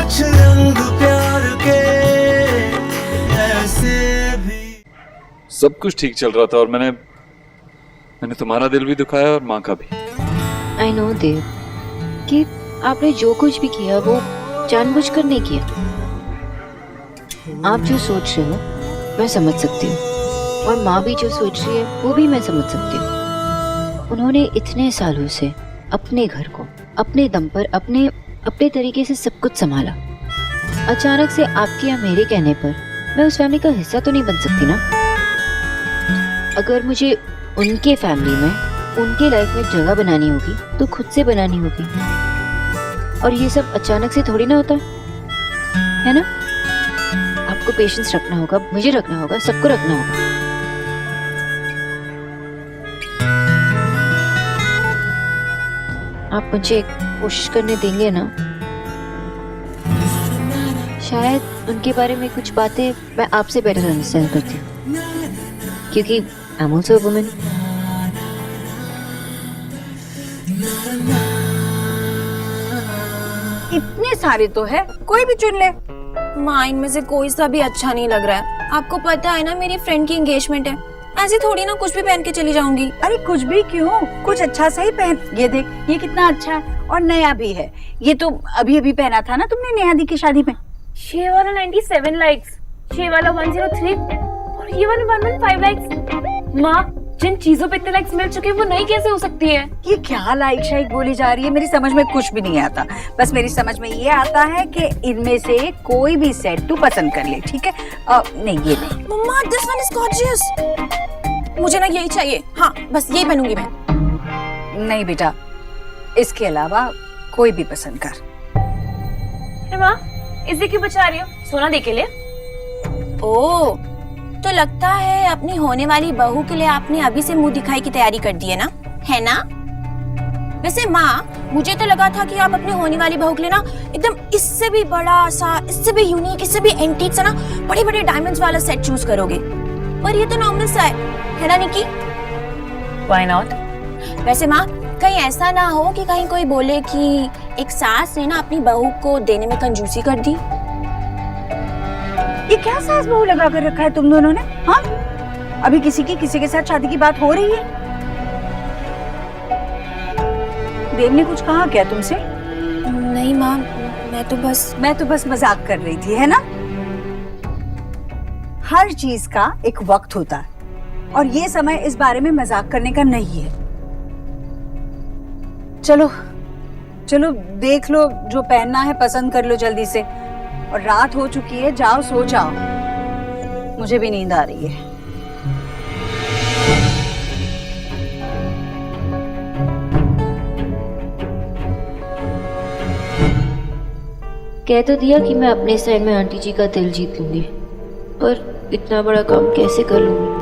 कुछ रंग प्यार के ऐसे भी। सब कुछ ठीक चल रहा था और मैंने तुम्हारा दिल भी दुखाया और माँ का भी। आई नो देव कि आपने जो कुछ भी किया वो जानबूझकर नहीं किया। आप जो सोच रहे हो मैं समझ सकती हूँ और माँ भी जो सोच रही है वो भी मैं समझ सकती हूँ। उन्होंने इतने सालों से अपने घर को अपने दम पर अपने तरीके से सब कुछ संभाला। अचानक से आपके या मेरे कहने पर मैं उस फैमिली का हिस्सा तो नहीं बन सकती ना। अगर मुझे उनके फैमिली में उनके लाइफ में जगह बनानी होगी तो खुद से बनानी होगी और ये सब अचानक से थोड़ी ना होता है ना। आपको पेशेंस रखना होगा, मुझे रखना होगा, सबको रखना होगा। आप मुझे कोशिश करने देंगे ना। शायद उनके बारे में कुछ बातें मैं आपसे बेटर अंडरस्टैंड करती हूँ क्योंकि I am also a woman. इतने सारे तो है, कोई भी चुन ले। माँ इनमें से कोई सा भी अच्छा नहीं लग रहा है। आपको पता है ना मेरी फ्रेंड की एंगेजमेंट है, ऐसे थोड़ी ना कुछ भी पहन के चली जाऊंगी। अरे कुछ भी क्यों, कुछ अच्छा सा ही पहन। ये देख, ये कितना अच्छा है और नया भी है। ये तो अभी अभी पहना था ना तुमने नेहा दी की शादी में। ये वाला 97 लाइक्स, ये वाला 103 और ये वाला 115 लाइक्स। माँ जिन चीजों पे इतने लाइक्स मिल चुके हैं वो नई कैसे हो सकती है? ये क्या लाइक शाइक बोली जा रही है, मेरी समझ में कुछ भी नहीं आता। बस मेरी समझ में ये आता है कि इनमें से कोई भी सेट तू पसंद कर ले, ठीक है? नहीं ये नहीं। मम्मा दिस वन इज गॉर्जियस। मुझे ना यही चाहिए। हाँ बस यही पहनूंगी मैं। नहीं बेटा, इसके अलावा कोई भी पसंद कर। अरे माँ इसे क्यों बचा रही हो? सोना दे के लिए? ओ तो लगता है अपनी होने वाली बहू के लिए आपने अभी से मुंह दिखाई की तैयारी कर दी है ना, है ना? वैसे माँ मुझे तो लगा था कि आप अपनी होने वाली बहू के लिए ना एकदम इससे भी बड़ा सा, इससे भी यूनिक, इससे भी एंटीक सा ना बड़े बड़े डायमंड्स वाला सेट चूज करोगे, पर ये तो नॉर्मल सा है ना निकी? Why not? वैसे माँ कहीं ऐसा ना हो कि कहीं कोई बोले कि एक सास ने ना अपनी बहू को देने में कंजूसी कर दी। ये क्या सास बहू लगा कर रखा है तुम दोनों ने? हाँ अभी किसी के साथ शादी की बात हो रही है? देव ने कुछ कहा क्या तुमसे? नहीं माँ, मैं तो बस मजाक कर रही थी, है ना? हर चीज का एक वक्त होता है और ये समय इस बारे में मजाक करने का नहीं है। चलो चलो देख लो, जो पहनना है पसंद कर लो जल्दी से। और रात हो चुकी है, जाओ सो जाओ, मुझे भी नींद आ रही है। कह तो दिया कि मैं अपने स्टाइल में आंटी जी का दिल जीत लूंगी, पर इतना बड़ा काम कैसे कर लूंगी?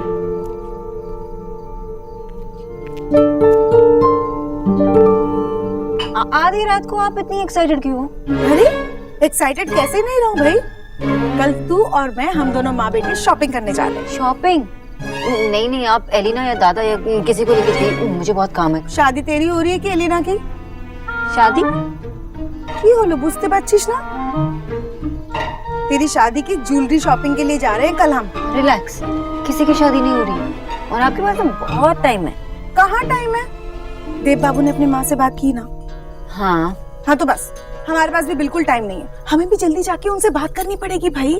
आधी रात को आप इतनी एक्साइटेड क्यों हो? अरे एक्साइटेड कैसे नहीं रहूं भाई? कल तू और मैं, हम दोनों माँ बेटे शॉपिंग करने जा रहे हैं। शॉपिंग? नहीं आप एलिना या दादा या किसी को लेके चलिए, मुझे बहुत काम है। शादी तेरी हो रही है कि एलिना की? शादी की होलो बुझते पाচ্ছিস ना? तेरी शादी की ज्वेलरी शॉपिंग के लिए जा रहे हैं कल हम। रिलैक्स, किसी की शादी नहीं हो रही और आपके पास तो बहुत टाइम है। कहाँ टाइम है? देव बाबू ने अपनी माँ से बात की ना? हाँ तो बस हमारे पास भी बिल्कुल टाइम नहीं है। हमें भी जल्दी जाके उनसे बात करनी पड़ेगी भाई।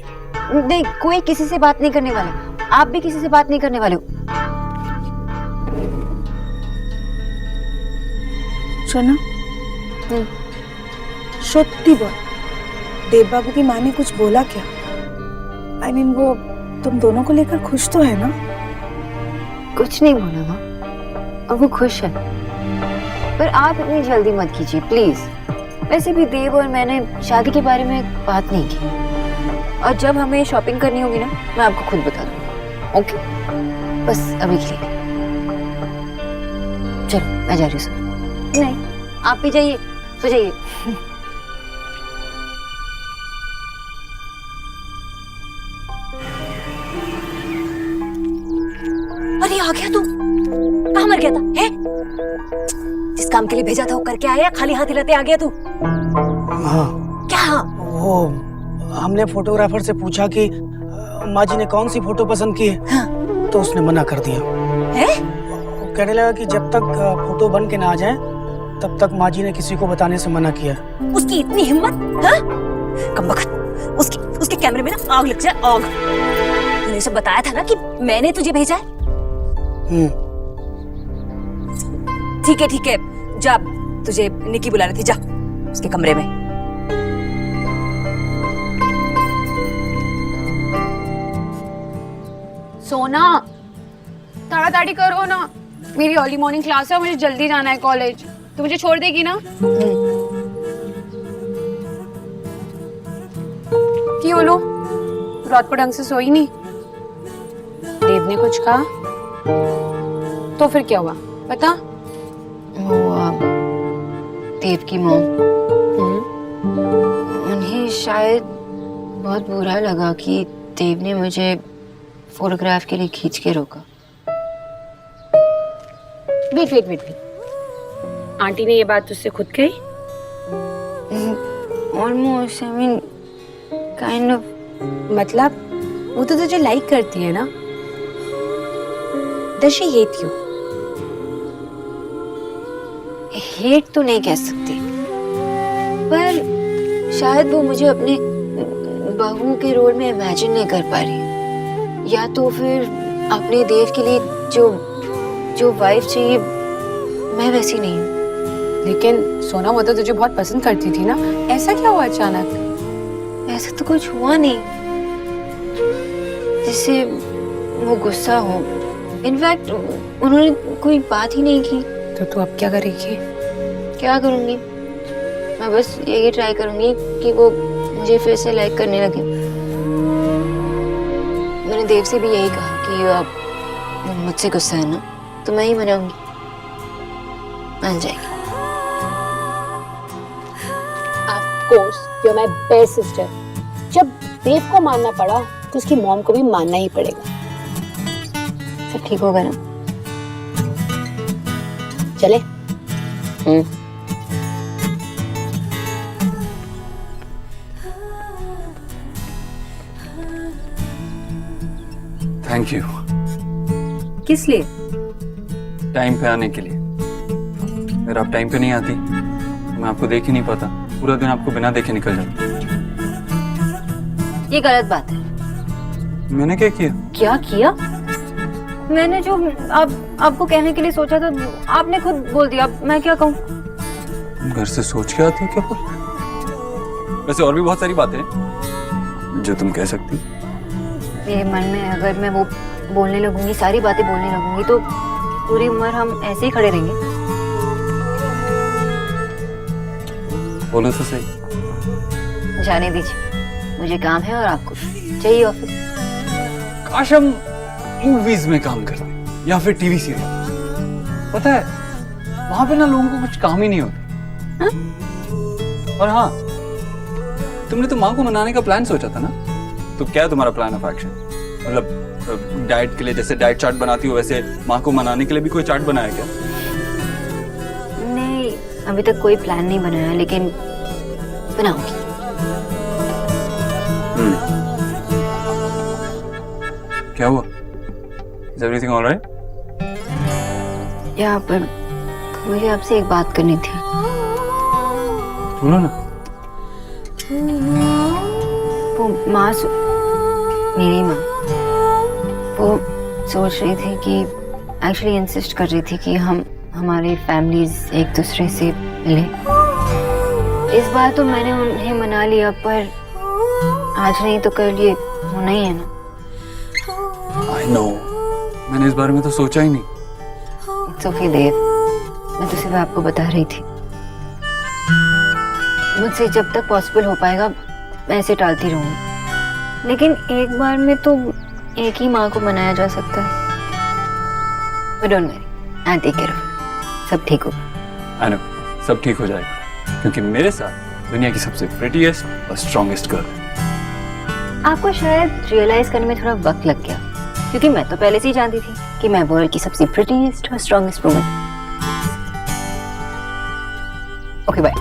नहीं, कोई किसी से बात नहीं करने वाले, आप भी किसी से बात नहीं करने वाले हो। शोना, सत्ती बोल, देव बाबू की माँ ने कुछ बोला क्या? I mean, वो तुम दोनों को लेकर खुश तो है ना? कुछ नहीं बोला माँ, और वो खुश है। पर आप इतनी जल्दी मत कीजिए प्लीज। वैसे भी देव और मैंने शादी के बारे में बात नहीं की, और जब हमें शॉपिंग करनी होगी ना मैं आपको खुद बता दूंगी। ओके, बस अभी के लिए चलो मैं जा रही हूँ। नहीं आप भी जाइए, सो जाइए। अरे आ गया तू? कहाँ मर गया था? है? जिस काम के लिए भेजा था वो करके आया, खाली हाथ हिलाते आ गया तू? हाँ। क्या हाँ? वो हमने फोटोग्राफर से पूछा कि माँ जी ने कौन सी फोटो पसंद की है। हाँ। तो उसने मना कर दिया है? वो कहने लगा कि जब तक फोटो बन के ना आ जाए तब तक माँ जी ने किसी को बताने से मना किया। उसकी इतनी हिम्मत? हाँ? कमबख्त, उसके कैमरे में ना आग लग जाए, आग। मैंने उसे बताया था ना कि मैंने तुझे भेजा है। ठीक है, जा, तुझे निकी बुला रही थी, जा उसके कमरे में। सोना ताड़ाताड़ी करो ना, मेरी अर्ली मॉर्निंग क्लास है, मुझे जल्दी जाना है कॉलेज। तो मुझे छोड़ देगी ना? क्यों लो, रात को ढंग से सोई नहीं? देव ने कुछ कहा तो फिर क्या हुआ पता? वो देव की मॉम, उन्हें शायद बहुत बुरा लगा कि देव ने मुझे फोटोग्राफ के लिए खींच के रोका। वेट, आंटी ने ये बात तुझसे खुद कही? Almost, I mean kind of. मतलब वो तो तुझे लाइक करती है ना? Does she hate you? Hate तो नहीं कह सकती, पर शायद वो मुझे अपने बहू के रोल में इमेजिन नहीं कर पा रही, या तो फिर अपने देव के लिए जो वाइफ चाहिए मैं वैसी नहीं हूँ। लेकिन सोना, वो तो तुझे बहुत पसंद करती थी ना, ऐसा क्या हुआ अचानक? ऐसा तो कुछ हुआ नहीं जिससे वो गुस्सा हो। इनफैक्ट उन्होंने कोई बात ही नहीं की। तो तू अब क्या करेगी? क्या करूंगी, मैं बस यही ट्राई करूंगी कि वो मुझे फिर से लाइक करने लगे। मैंने देव से भी यही कहा कि अब मुझसे गुस्सा है ना तो मैं ही मनाऊंगी, मान जाएगी। Of course, you're my best sister. जब देव को मानना पड़ा तो उसकी मॉम को भी मानना ही पड़ेगा। सब ठीक होगा ना? चले? थैंक यू किस लिए? टाइम पे आने के लिए। अगर आप टाइम पे नहीं आती तो मैं आपको देख ही नहीं पाता, पूरा दिन आपको बिना देखे निकल जाता। ये गलत बात है। मैंने क्या किया? क्या किया? मैंने जो आपको कहने के लिए सोचा था आपने खुद बोल दिया, मैं क्या कहूँ? घर से सोच के आती हो क्या बोल? वैसे और भी बहुत सारी बातें हैं जो तुम कह सकती। मेरे मन में अगर मैं वो बोलने लगूंगी, सारी बातें बोलने लगूंगी तो पूरी उम्र हम ऐसे ही खड़े रहेंगे। बोलो तो सही। जाने दीजिए, मुझे काम है और आपको चाहिए ऑफिस। काश हम मूवीज में काम करते या फिर टीवी सीरियल। पता है वहां पे ना लोगों को कुछ काम ही नहीं होता। हाँ? और हाँ, तुमने तो माँ को मनाने का प्लान सोचा था ना, तो क्या है तुम्हारा प्लान ऑफ एक्शन? मतलब डाइट के लिए जैसे डाइट चार्ट बनाती हो वैसे माँ को मनाने के लिए भी koई चार्ट बनाया क्या? नहीं, अभी तक कोई प्लान नहीं बनाया, लेकिन बनाऊंगी। क्या हुआ? Is everything all right? यहाँ पर मुझे आपसे एक बात करनी थी। बोलो ना। वो माँ, मेरी माँ, वो सोच रही थी कि एक्चुअली इंसिस्ट कर रही थी कि हमारी फैमिलीज एक दूसरे से मिले। इस बार तो मैंने उन्हें मना लिया, पर आज नहीं तो कल ये होना ही है ना। I know. मैंने इस बारे में तो सोचा ही नहीं। It's okay, देव, मैं तो सिर्फ आपको बता रही थी। मुझसे जब तक पॉसिबल हो पाएगा मैं ऐसे टालती रहूंगी, लेकिन एक बार में तो एक ही माँ को मनाया जा सकता है। But don't worry, I'll take care of it. सब ठीक होगा। I know, सब ठीक हो जाएगा, क्योंकि मेरे साथ दुनिया की सबसे प्रेटीएस्ट और स्ट्रॉन्गेस्ट गर्ल है। आपको शायद रियलाइज करने में थोड़ा वक्त लग गया, क्योंकि मैं तो पहले से ही जानती थी कि मैं वर्ल्ड की सबसे प्रिटीएस्ट और स्ट्रॉन्गेस्ट वुमन। Okay bye.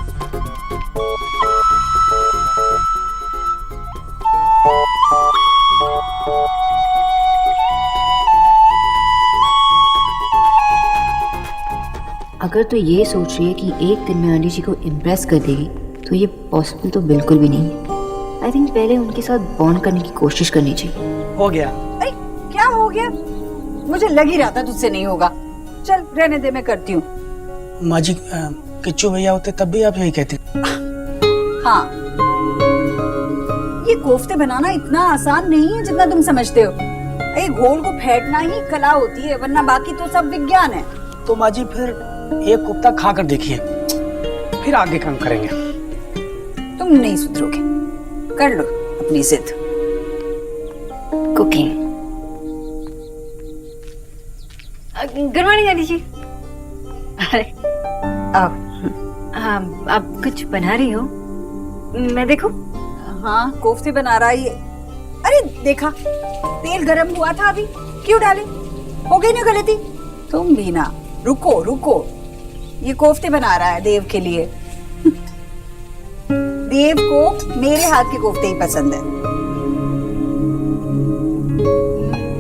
अगर तो ये सोच रही है कि एक दिन में आंटी जी को इम्प्रेस कर देगी तो ये पॉसिबल तो बिल्कुल भी नहीं है। आई थिंक पहले उनके साथ बॉन्ड करने की कोशिश करनी चाहिए। हो गया। अरे क्या हो गया? मुझे लग ही रहा था तुझसे नहीं होगा। चल रहने दे, मैं करती हूँ। माँ जी किच्चू भैया होते तब भी आप यही कहते। हाँ, ये कोफ्ते बनाना इतना आसान नहीं है जितना तुम समझते हो। ये घोल को फेंटना ही कला होती है, वरना बाकी तो सब विज्ञान है। तो माँ जी फिर एक कोफ्ता खा कर देखिए, फिर आगे काम करेंगे। तुम नहीं सुधरोगे, कर लो अपनी जिद। कुकिंग। गुड मॉर्निंग आंटी जी। अरे अब हाँ, आप कुछ बना रही हो? मैं देखूं? हाँ, कोफ्ते बना रहा है। अरे देखा, तेल गरम हुआ था अभी, क्यों डाले? हो गई ना गलती। तुम भी ना, रुको रुको, ये कोफ्ते बना रहा है देव के लिए। देव को मेरे हाथ के कोफ्ते ही पसंद है।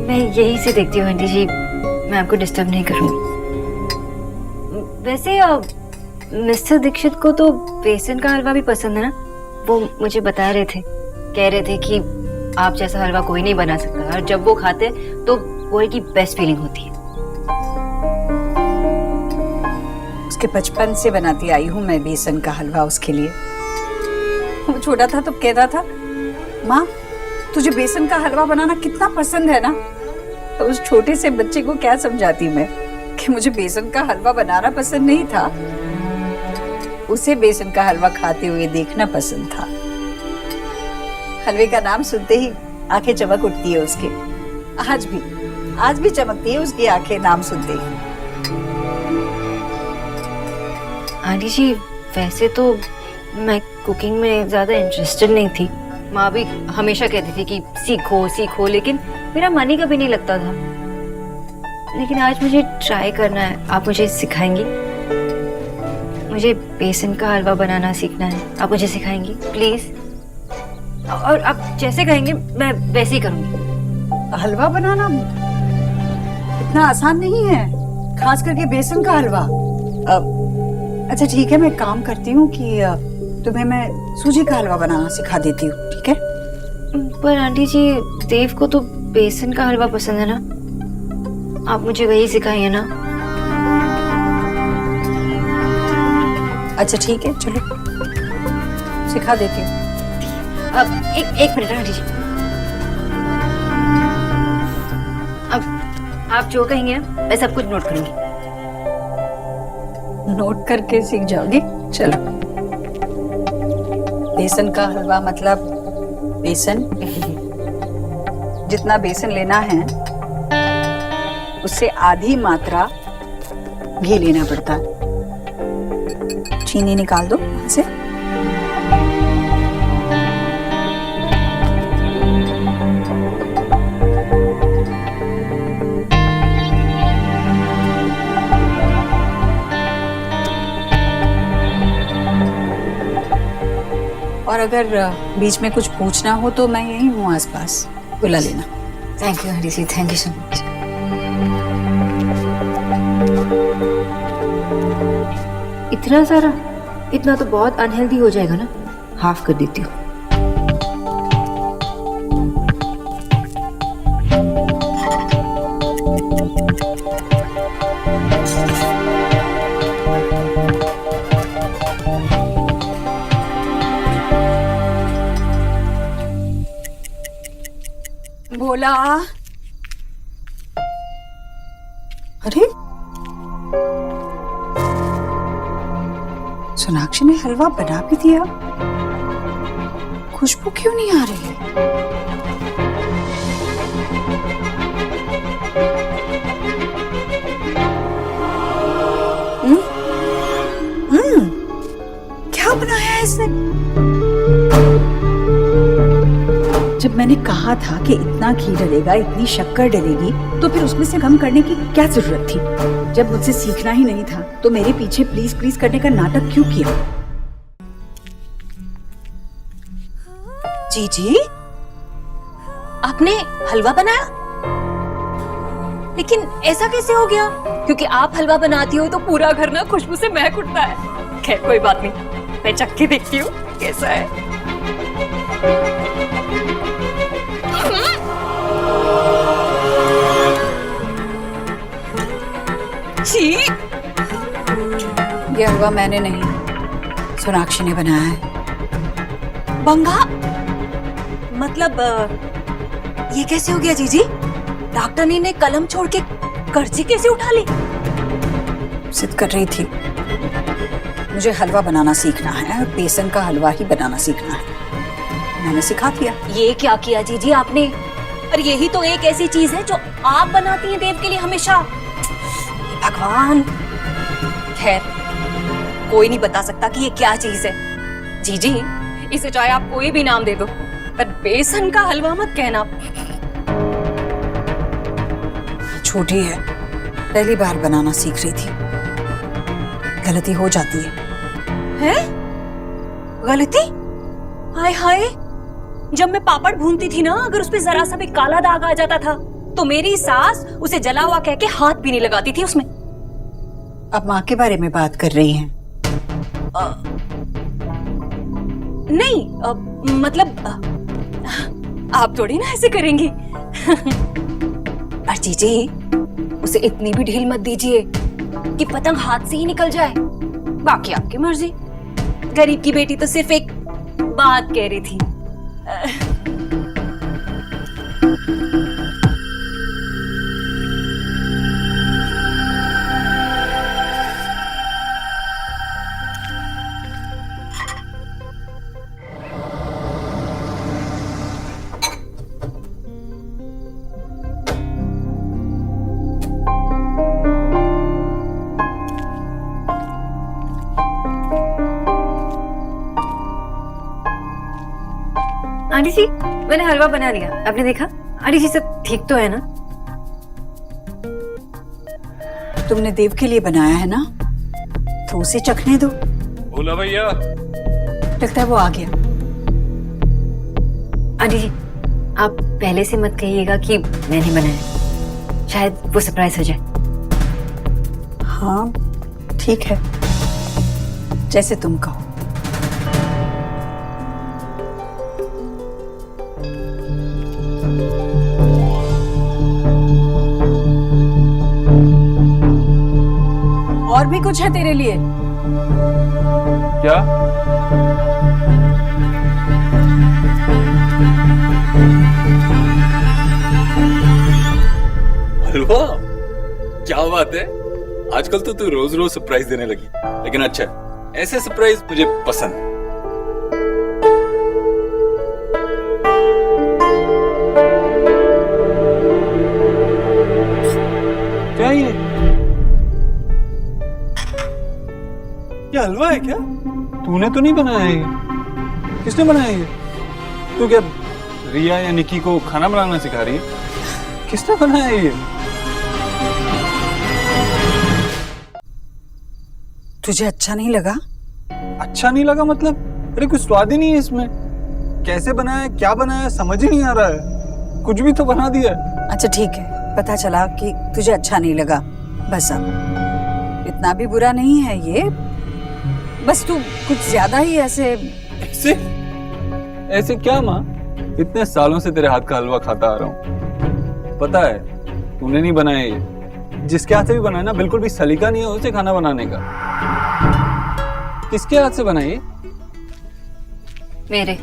मैं यही से देखती हूँ आंटी जी, मैं आपको डिस्टर्ब नहीं करूँगी। वैसे मिस्टर दीक्षित को तो बेसन का हलवा भी पसंद है ना? वो मुझे बता रहे थे, कह रहे थे कि आप जैसा हलवा कोई नहीं बना सकता, और जब वो खाते तो वो की बेस्ट फीलिंग होती है। उसके बचपन से बनाती आई हूँ मैं बेसन का हलवा उसके लिए। वो छोटा था तो कहता था, माँ तुझे बेसन का हलवा बनाना कितना पसंद है ना। तो उस छोटे से बच्चे को क्या समझाती मैं कि मुझे बेसन का हलवा बनाना पसंद नहीं था, उसे बेसन का हलवा खाते हुए देखना पसंद था। हलवे का नाम सुनते ही आंखें चमक उठती है उसके। आज भी चमकती है उसकी आंखें नाम सुनते ही। आंटी जी वैसे तो मैं कुकिंग में ज्यादा इंटरेस्टेड नहीं थी। माँ भी हमेशा कहती थी कि सीखो सीखो, लेकिन मेरा मन ही कभी नहीं लगता था। लेकिन आज मुझे ट्राई करना है। आप मुझे सिखाएंगी? मुझे बेसन का हलवा बनाना सीखना है, आप मुझे सिखाएंगी प्लीज? और आप जैसे कहेंगे मैं वैसे ही करूंगी। हलवा बनाना इतना आसान नहीं है, खास करके बेसन का हलवा। अच्छा ठीक है, मैं काम करती हूँ कि तुम्हें मैं सूजी का हलवा बनाना सिखा देती हूँ, ठीक है? पर आंटी जी देव को तो बेसन का हलवा पसंद है ना, आप मुझे वही सिखाइए ना। अच्छा ठीक है, चलो सिखा देती हूँ। अब एक मिनट आंटी जी, अब आप जो कहेंगे मैं सब कुछ नोट करूंगी। नोट करके सीख जाओगी? चलो। बेसन का हलवा मतलब बेसन, जितना बेसन लेना है उससे आधी मात्रा घी लेना पड़ता है। चीनी निकाल दो से। और अगर बीच में कुछ पूछना हो तो मैं यही हूँ आसपास, बुला लेना। Thank you aunty ji, thank you so much. इतना सारा? इतना तो बहुत अनहेल्दी हो जाएगा ना, हाफ कर देती हूँ। बोला। अरे सोनाक्षी ने हलवा बना भी दिया, खुशबू क्यों नहीं आ रही है? क्या बनाया है इसने? जब मैंने कहा था कि इतना घी डलेगा, इतनी शक्कर डलेगी, तो फिर उसमें से कम करने की क्या जरूरत थी? जब मुझसे सीखना ही नहीं था तो मेरे पीछे प्लीज प्लीज करने का नाटक क्यों किया? जी जी, आपने हलवा बनाया? लेकिन ऐसा कैसे हो गया? क्योंकि आप हलवा बनाती हो तो पूरा घर ना खुशबू से महक उठता है। खैर कोई बात नहीं, मैं चख के देखती हूँ कैसा है। छी! ये हलवा मैंने नहीं, सोनाक्षी ने बनाया है। बंगा मतलब ये कैसे हो गया जीजी? डॉक्टर ने कलम छोड़ के कर्जी कैसे उठा ली? जिद कर रही थी, मुझे हलवा बनाना सीखना है और बेसन का हलवा ही बनाना सीखना है। मैंने सिखा दिया। ये क्या किया जीजी आपने? और यही तो एक ऐसी चीज है जो आप बनाती हैं देव के लिए हमेशा। भगवान, खैर कोई नहीं बता सकता कि ये क्या चीज है। जीजी, इसे चाहे आप कोई भी नाम दे दो, पर बेसन का हलवा मत कहना। छोटी है, पहली बार बनाना सीख रही थी, गलती हो जाती है। गलती? हाय हाय, जब मैं पापड़ भूनती थी ना, अगर उस पे जरा सा भी काला दाग आ जाता था तो मेरी सास उसे जला हुआ कह के हाथ भी नहीं लगाती थी उसमें। अब माँ के बारे में बात कर रही हैं? नहीं, मतलब आप थोड़ी ना ऐसे करेंगी। पर जीजी, उसे इतनी भी ढील मत दीजिए कि पतंग हाथ से ही निकल जाए। बाकी आपकी मर्जी। गरीब की बेटी तो सिर्फ एक बात कह रही थी। आंटी जी, मैंने हलवा बना लिया, आपने देखा? आंटी जी, सब ठीक तो है ना? तुमने देव के लिए बनाया है ना, तो उसे चखने दो। बोला भैया। लगता है वो आ गया। आंटी जी, आप पहले से मत कहिएगा कि मैंने बनाया, शायद वो सरप्राइज हो जाए। हाँ ठीक है, जैसे तुम कहो। और भी कुछ है तेरे लिए? क्या? हलवा? क्या बात है, आजकल तो तू रोज रोज सरप्राइज देने लगी। लेकिन अच्छा, ऐसे सरप्राइज मुझे पसंद है। क्या ये हलवा है क्या? तूने तो नहीं बनाया ये? किसने बनाया ये? तू क्या रिया या निकी को खाना बनाना सिखा रही है? किसने बनाया ये? तुझे अच्छा नहीं लगा? अच्छा नहीं लगा मतलब? अरे कुछ स्वाद ही नहीं है इसमें। कैसे बनाया, क्या बनाया, समझ ही नहीं आ रहा है। कुछ भी तो बना दिया। अच्छा ठीक है, पता चला कि तुझे अच्छा नहीं लगा, बस अब इतना भी बुरा नहीं है ये। बस तू कुछ ज्यादा ही ऐसे ऐसे क्या माँ? इतने सालों से तेरे हाथ का हलवा खाता आ रहा हूँ। पता है तूने नहीं बनाया ये। जिसके हाथ से भी बनाया ना, बिल्कुल भी सलीका नहीं है उसे खाना बनाने का। किसके हाथ से बनाई? मेरे।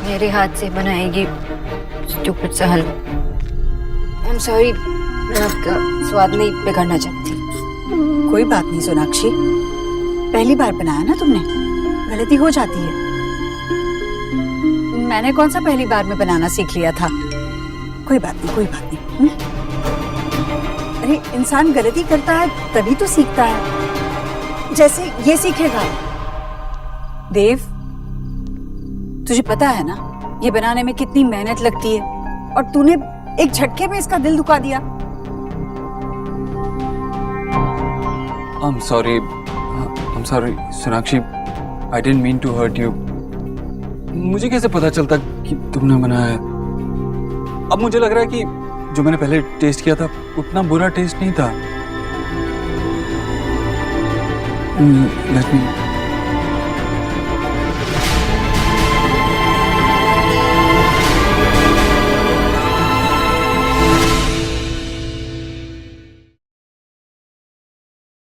मेरे हाथ से बनाएगी स्टूपिड सा हलवा। आई एम सॉरी, मैं आपका स्वाद नहीं बिगाड़ना चाहती। कोई बात नहीं सोनाक्षी, पहली बार बनाया ना तुमने, गलती हो जाती है। मैंने कौन सा पहली बार में बनाना सीख लिया था? कोई बात नहीं, कोई बात नहीं। अरे इंसान गलती करता है तभी तो सीखता है, जैसे ये सीखेगा। देव, तुझे पता है ना ये बनाने में कितनी मेहनत लगती है, और तूने एक झटके में इसका दिल दुखा दिया। I'm sorry, Sonakshi, I didn't mean to hurt you. मुझे कैसे पता चलता कि तुमने बनाया है? अब मुझे लग रहा है कि जो मैंने पहले टेस्ट किया था उतना बुरा टेस्ट नहीं था। Let me